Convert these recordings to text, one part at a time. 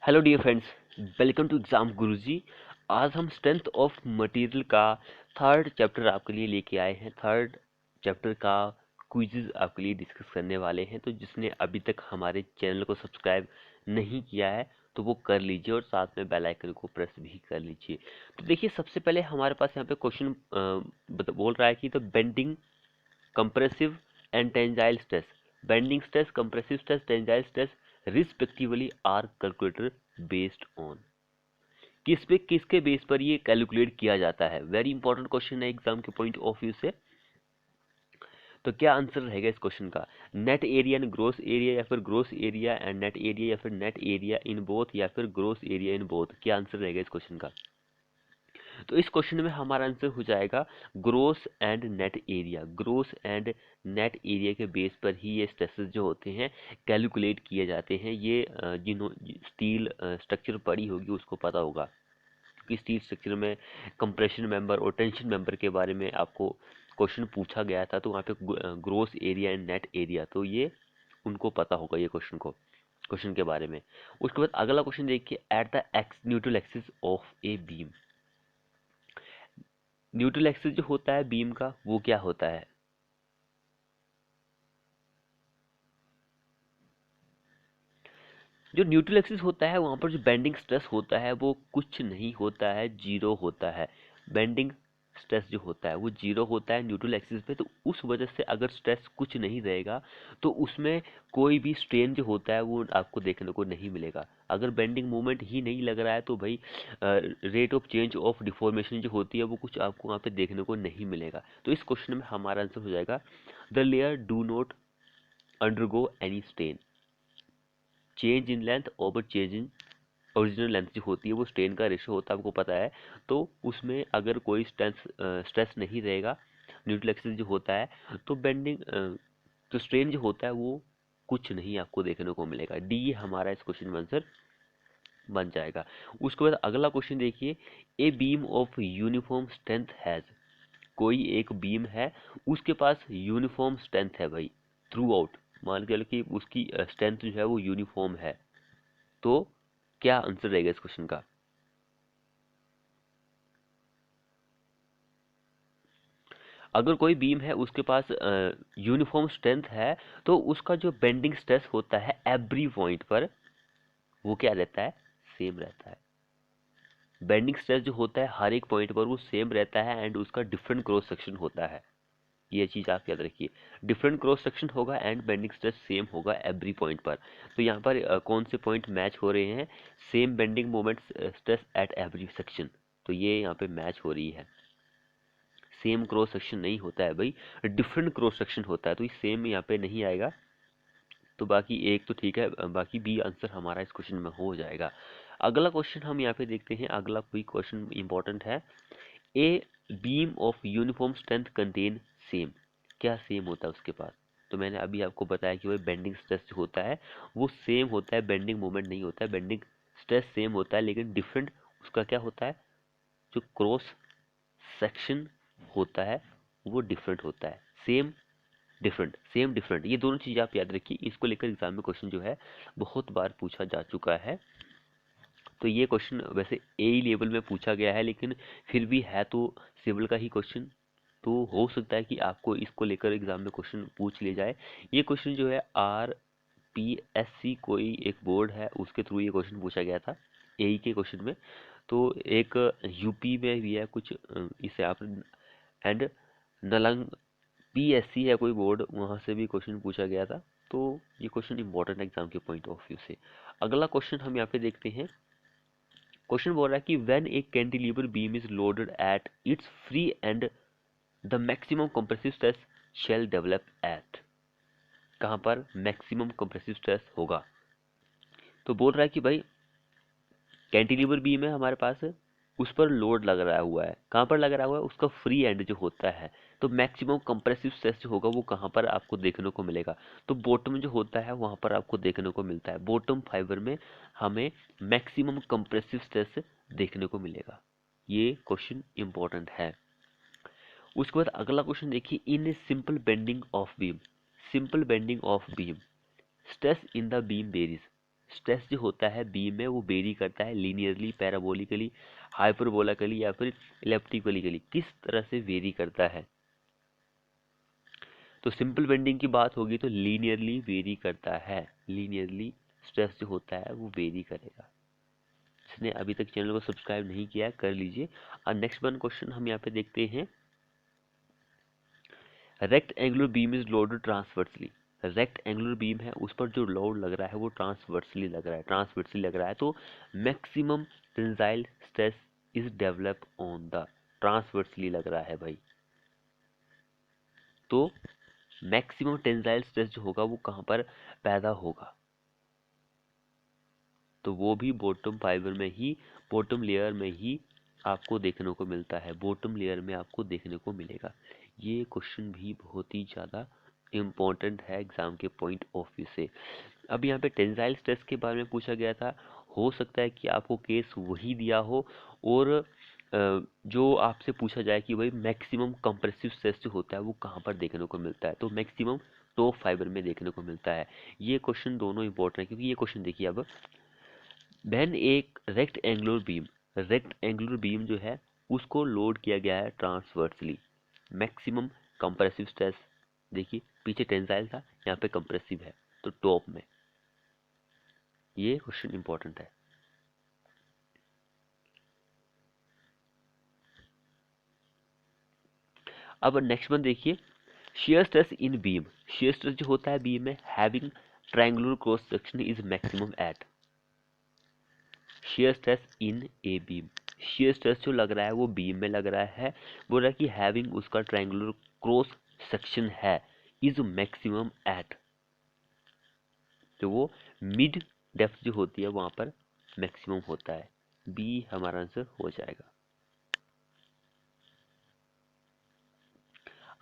Hello dear friends, welcome to exam Guruji. आज हम strength of material का थर्ड चैप्टर आपके लिए लेके आए हैं। थर्ड चैप्टर का क्विज़ आपके लिए डिस्कस करने वाले हैं। तो जिसने अभी तक हमारे चैनल को सब्सक्राइब नहीं किया है तो वो कर लीजिए और साथ में बेल आइकन को प्रेस भी कर लीजिए। तो देखिए, सबसे पहले हमारे पास यहाँ पे क्वेश्चन बोल रहा है कि the bending, compressive and tensile stress, bending stress, compressive stress, tensile stress respectively are calculator based on. किस पे, किसके बेस पर ये कैलकुलेट किया जाता है? वेरी इंपॉर्टेंट क्वेश्चन है एग्जाम के पॉइंट ऑफ व्यू से। तो क्या आंसर रहेगा इस क्वेश्चन का? Net area and gross area, या फिर gross area and net area, या फिर नेट एरिया इन बोथ, या फिर ग्रोस एरिया इन बोथ? क्या आंसर रहेगा इस क्वेश्चन का? तो इस क्वेश्चन में हमारा आंसर हो जाएगा gross and net area. Gross and net area के बेस पर ही ये स्ट्रेसेस जो होते हैं कैलकुलेट किए जाते हैं। ये जिन्हों स्टील स्ट्रक्चर पढ़ी होगी उसको पता होगा कि स्टील स्ट्रक्चर में कंप्रेशन मेंबर और टेंशन मेंबर के बारे में आपको क्वेश्चन पूछा गया था। तो वहाँ पे gross area and net area, तो ये उनको पता होगा ये क्वेश्चन के बारे में। उसके बाद अगला क्वेश्चन देखिए, at the x neutral axis of a beam. Neutral axis जो होता है बीम का वो क्या होता है? जो न्यूट्रल एक्सिस होता है वहां पर जो बेंडिंग स्ट्रेस होता है वो कुछ नहीं होता है, जीरो होता है। बेंडिंग स्ट्रेस जो होता है वो जीरो होता है न्यूट्रल एक्सिस पे। तो उस वजह से अगर स्ट्रेस कुछ नहीं रहेगा तो उसमें कोई भी स्ट्रेन जो होता है वो आपको देखने को नहीं मिलेगा। अगर बेंडिंग मोमेंट ही नहीं लग रहा है तो भाई rate of change of deformation जो होती है वो कुछ आपको वहाँ पे देखने को नहीं मिलेगा। तो इस क्वेश्चन में हमारा आंसर हो जाएगा the layer do not undergo any strain. Change in length over change in original length जो होती है वो स्ट्रेन का रेशो होता है, आपको पता है। तो उसमें अगर कोई स्ट्रेस नहीं रहेगा, न्यूट्रल एक्सिस जो होता है, तो बेंडिंग तो स्ट्रेन जो होता है वो कुछ नहीं आपको देखने को मिलेगा। डी हमारा इस क्वेश्चन में आंसर बन जाएगा। उसके बाद अगला क्वेश्चन देखिए, a beam of uniform strength has. कोई एक बीम है, उसके पास यूनिफॉर्म स्ट्रेंथ है भाई थ्रू आउट। मान के चलो कि उसकी स्ट्रेंथ जो है वो यूनिफॉर्म है। तो क्या आंसर रहेगा इस क्वेश्चन का? अगर कोई बीम है उसके पास यूनिफॉर्म स्ट्रेंथ है तो उसका जो बेंडिंग स्ट्रेस होता है एवरी पॉइंट पर वो क्या रहता है? सेम रहता है। बेंडिंग स्ट्रेस जो होता है हर एक पॉइंट पर वो सेम रहता है एंड उसका डिफरेंट क्रॉस सेक्शन होता है। ये चीज आप याद रखिए, डिफरेंट क्रॉस सेक्शन होगा एंड बेंडिंग स्ट्रेस सेम होगा एवरी पॉइंट पर। तो यहाँ पर कौन से पॉइंट मैच हो रहे हैं? Same bending moment stress at every section. तो ये यहाँ पे मैच हो रही है। सेम क्रॉस सेक्शन नहीं होता है भाई, डिफरेंट क्रॉस सेक्शन होता है। तो ये सेम यहाँ पे नहीं आएगा। तो बाकी एक तो ठीक है, बाकी बी आंसर हमारा इस क्वेश्चन में हो जाएगा। अगला क्वेश्चन हम यहाँ पे देखते हैं। अगला कोई क्वेश्चन इंपॉर्टेंट है। A beam of uniform strength contain same. क्या सेम होता है उसके पास? तो मैंने अभी आपको बताया कि वही बेंडिंग स्ट्रेस जो होता है वो सेम होता है, बेंडिंग मोमेंट नहीं होता है। बेंडिंग स्ट्रेस सेम होता है लेकिन डिफरेंट उसका क्या होता है? जो क्रॉस सेक्शन होता है वो डिफरेंट होता है। सेम डिफरेंट, सेम डिफरेंट, ये दोनों चीज़ आप याद रखिए। इसको लेकर एग्जाम में क्वेश्चन जो है बहुत बार पूछा जा चुका है। तो ये क्वेश्चन वैसे ए लेवल में पूछा गया है लेकिन फिर भी है तो सिविल का ही क्वेश्चन। तो हो सकता है कि आपको इसको लेकर एग्जाम में क्वेश्चन पूछ ले जाए। ये क्वेश्चन जो है RPSC कोई एक बोर्ड है उसके थ्रू ये क्वेश्चन पूछा गया था एई के क्वेश्चन में। तो एक यूपी में भी है कुछ इसे आप एंड नलंग PSC है कोई बोर्ड, वहाँ से भी क्वेश्चन पूछा गया था। तो ये क्वेश्चन इंपॉर्टेंट एग्जाम के पॉइंट ऑफ व्यू से। अगला क्वेश्चन हम यहाँ पे देखते हैं। क्वेश्चन बोल रहा है कि when a cantilever beam is loaded at its free end the maximum compressive stress shall develop at. कहाँ पर मैक्सिमम कंप्रेसिव स्ट्रेस होगा? तो बोल रहा है कि भाई कैंटिलीवर बीम है हमारे पास, उस पर लोड लग रहा हुआ है। कहाँ पर लग रहा हुआ है? उसका फ्री एंड जो होता है। तो मैक्सिमम कंप्रेसिव स्ट्रेस जो होगा वो कहाँ पर आपको देखने को मिलेगा? तो बॉटम जो होता है वहाँ पर आपको देखने को मिलता है। बॉटम फाइबर में हमें मैक्सिमम कंप्रेसिव स्ट्रेस देखने को मिलेगा। ये क्वेश्चन इंपॉर्टेंट है। उसके बाद अगला क्वेश्चन देखिए, in a simple bending of beam, simple bending of beam stress in the beam varies. Stress जो होता है बीम में वो वेरी करता है लीनियरली, पैराबोलिकली, हाइपरबोलिकली या फिर इलिप्टिकली, किस तरह से वेरी करता है। तो सिंपल बेंडिंग की बात होगी तो लीनियरली वेरी करता है, लीनियरली स्ट्रेस जो होता है वो वेरी करेगा। जिसने अभी तक चैनल को सब्सक्राइब नहीं किया कर लीजिए। और नेक्स्ट वन क्वेश्चन हम यहाँ पे देखते हैं, rectangular beam is loaded transversely. Rectangular beam है उस पर जो लोड लग रहा है वो ट्रांसवर्सली लग रहा है, ट्रांसवर्सली लग रहा है, तो maximum tensile stress is develop on the, transversely लग रहा है भाई, तो मैक्सिमम टेंसाइल स्ट्रेस जो होगा वो कहाँ पर पैदा होगा, तो वो भी बॉटम फाइबर में ही, बॉटम लेयर में ही आपको देखने को मिलता है, बॉटम लेयर में आपको देखने को मिलेगा। ये क्वेश्चन भी बहुत ही ज़्यादा इम्पोर्टेंट है एग्जाम के पॉइंट ऑफ व्यू से। अब यहाँ पे टेंसाइल स्ट्रेस के बारे में पूछा गया था, हो सकता है कि आपको केस वही दिया हो और जो आपसे पूछा जाए कि भाई मैक्सिमम कंप्रेसिव स्ट्रेस जो होता है वो कहाँ पर देखने को मिलता है, तो मैक्सिमम टॉप फाइबर में देखने को मिलता है। ये क्वेश्चन दोनों इंपॉर्टेंट है, क्योंकि ये क्वेश्चन देखिए अब, व्हेन एक रेक्ट एंगुलर बीम जो है उसको लोड किया गया है ट्रांसवर्सली, मैक्सिमम कंप्रेसिव स्ट्रेस, देखिए पीछे टेंसाइल था यहाँ पे कंप्रेसिव है, तो टॉप में, ये क्वेश्चन इंपॉर्टेंट है। अब नेक्स्ट वन देखिए, shear stress in beam, shear stress जो होता है बीम में having triangular cross section is maximum at, shear stress in a beam, shear stress जो लग रहा है वो बीम में लग रहा है, बोल रहा है कि having उसका triangular cross section है is maximum at, तो वो मिड डेप्थ जो होती है वहां पर मैक्सिमम होता है, बी हमारा आंसर हो जाएगा।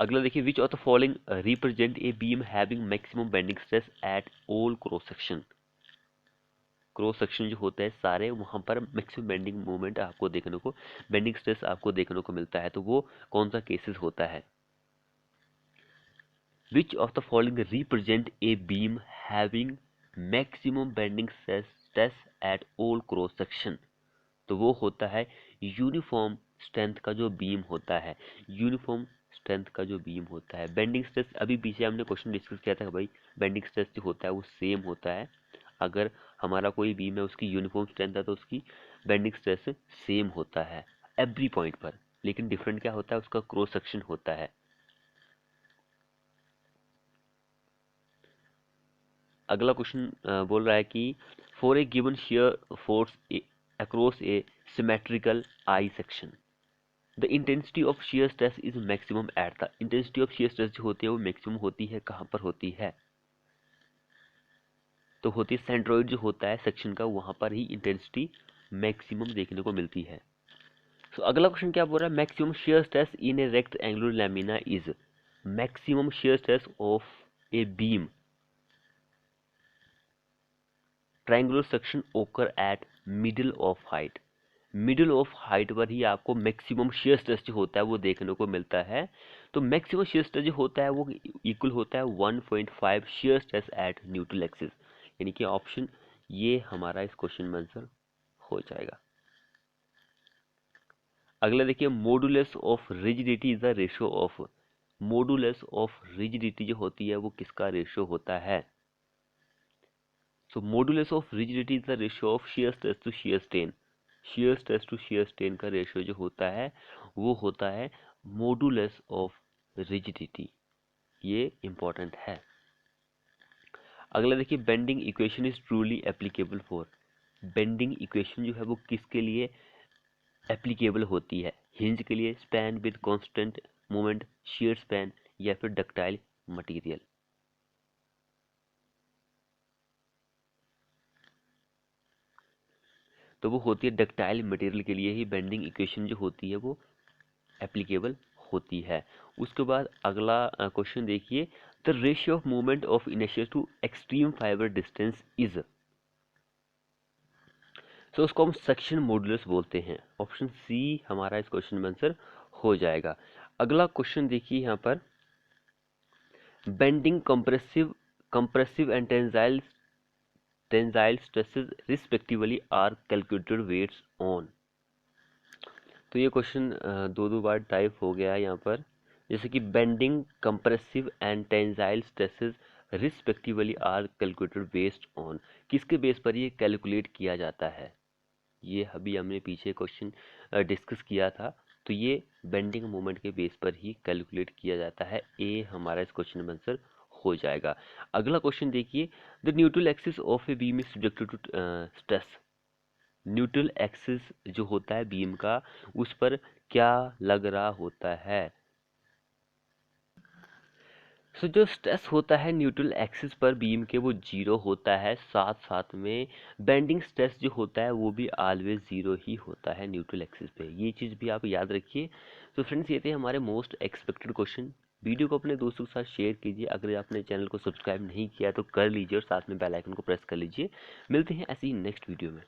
अगला देखिए, which of the following represent a beam having maximum bending stress at all cross section, cross section जो होते हैं सारे वहां पर मैक्सिमम बेंडिंग मोमेंट आपको देखने को, बेंडिंग स्ट्रेस आपको देखने को मिलता है, तो वो कौन सा केसेस होता है। Which of the following represent a beam having maximum bending stress at all cross section, तो वो होता है यूनिफॉर्म स्ट्रेंथ का जो बीम होता है, यूनिफॉर्म स्ट्रेंथ का जो बीम होता है। बेंडिंग स्ट्रेस अभी पीछे हमने क्वेश्चन डिस्कस किया था भाई, बेंडिंग स्ट्रेस जो होता है वो सेम होता है, अगर हमारा कोई बीम है उसकी यूनिफॉर्म स्ट्रेंथ है तो उसकी बेंडिंग स्ट्रेस सेम होता है एवरी पॉइंट पर, लेकिन डिफरेंट क्या होता है, उसका क्रॉस सेक्शन होता है। अगला क्वेश्चन बोल रहा है कि for a given shear force across A symmetrical I section the intensity of shear stress is maximum at the, intensity of shear stress जो होती है वो मैक्सिमम होती है कहाँ पर होती है, तो होती है सेंट्रोइड जो होता है सेक्शन का, वहां पर ही इंटेंसिटी मैक्सिमम देखने को मिलती है। तो अगला क्वेश्चन क्या बोल रहा है, maximum shear stress in a rectangular lamina is, maximum shear stress of a beam triangular section occur at middle of height, middle of height पर ही आपको मैक्सिमम शियर स्ट्रेस जो होता है वो देखने को मिलता है, तो मैक्सिमम शियर स्ट्रेस जो होता है वो इक्वल होता है 1.5 shear stress eight neutral axis, यानी कि ऑप्शन ये हमारा इस क्वेश्चन में आंसर हो जाएगा। अगला देखिए, modulus of rigidity is the ratio of, modulus of rigidity जो होती है वो किसका रेशियो होता है, so modulus of rigidity is the ratio of shear stress to shear strain, shear stress to shear strain का रेशियो जो होता है वो होता है मॉडुलस ऑफ रिजिडिटी, ये इंपॉर्टेंट है। अगला देखिए, bending equation is truly applicable for, bending equation जो है वो किसके लिए एप्लीकेबल होती है, हिंज के लिए, span with constant moment, shear span, या फिर डक्टाइल मटेरियल, तो वो होती है डक्टाइल मटेरियल के लिए ही बेंडिंग इक्वेशन जो होती है वो एप्लीकेबल होती है। उसके बाद अगला क्वेश्चन देखिए, the ratio of movement of inertia to extreme fibre distance is, so उसको हम सेक्शन मॉडुलस बोलते हैं, ऑप्शन सी हमारा इस क्वेश्चन में आंसर हो जाएगा। अगला क्वेश्चन देखिए यहाँ पर, bending compressive and tensile tensile stresses respectively are calculated weights on. तो ये क्वेश्चन दो बार टाइप हो गया है यहाँ पर, जैसे कि bending compressive and tensile stresses respectively are calculated based on. किसके बेस पर ये कैलकुलेट किया जाता है, ये अभी हमने पीछे क्वेश्चन डिस्कस किया था। तो ये बेंडिंग मोमेंट के बेस पर ही कैलकुलेट किया जाता है। ए हमारा इस क्वेश्चन में आंसर हो जाएगा। अगला क्वेश्चन देखिए, the neutral axis of a beam is subjected to stress. Neutral axis जो होता है बीम का, उस पर क्या लग रहा होता है। सो जो स्ट्रेस होता है न्यूट्रल एक्सिस पर बीम के, वो जीरो होता है। साथ साथ में बेंडिंग स्ट्रेस जो होता है वो भी ऑलवेज जीरो ही होता है न्यूट्रल एक्सिस पे। ये चीज़ भी आप याद रखिए। तो फ्रेंड्स, ये थे हमारे मोस्ट एक्सपेक्टेड क्वेश्चन। वीडियो को अपने दोस्तों के साथ शेयर कीजिए। अगर आपने चैनल को सब्सक्राइब नहीं किया तो कर लीजिए और साथ में बेल आइकन को प्रेस कर लीजिए। मिलते हैं ऐसी ही नेक्स्ट वीडियो में।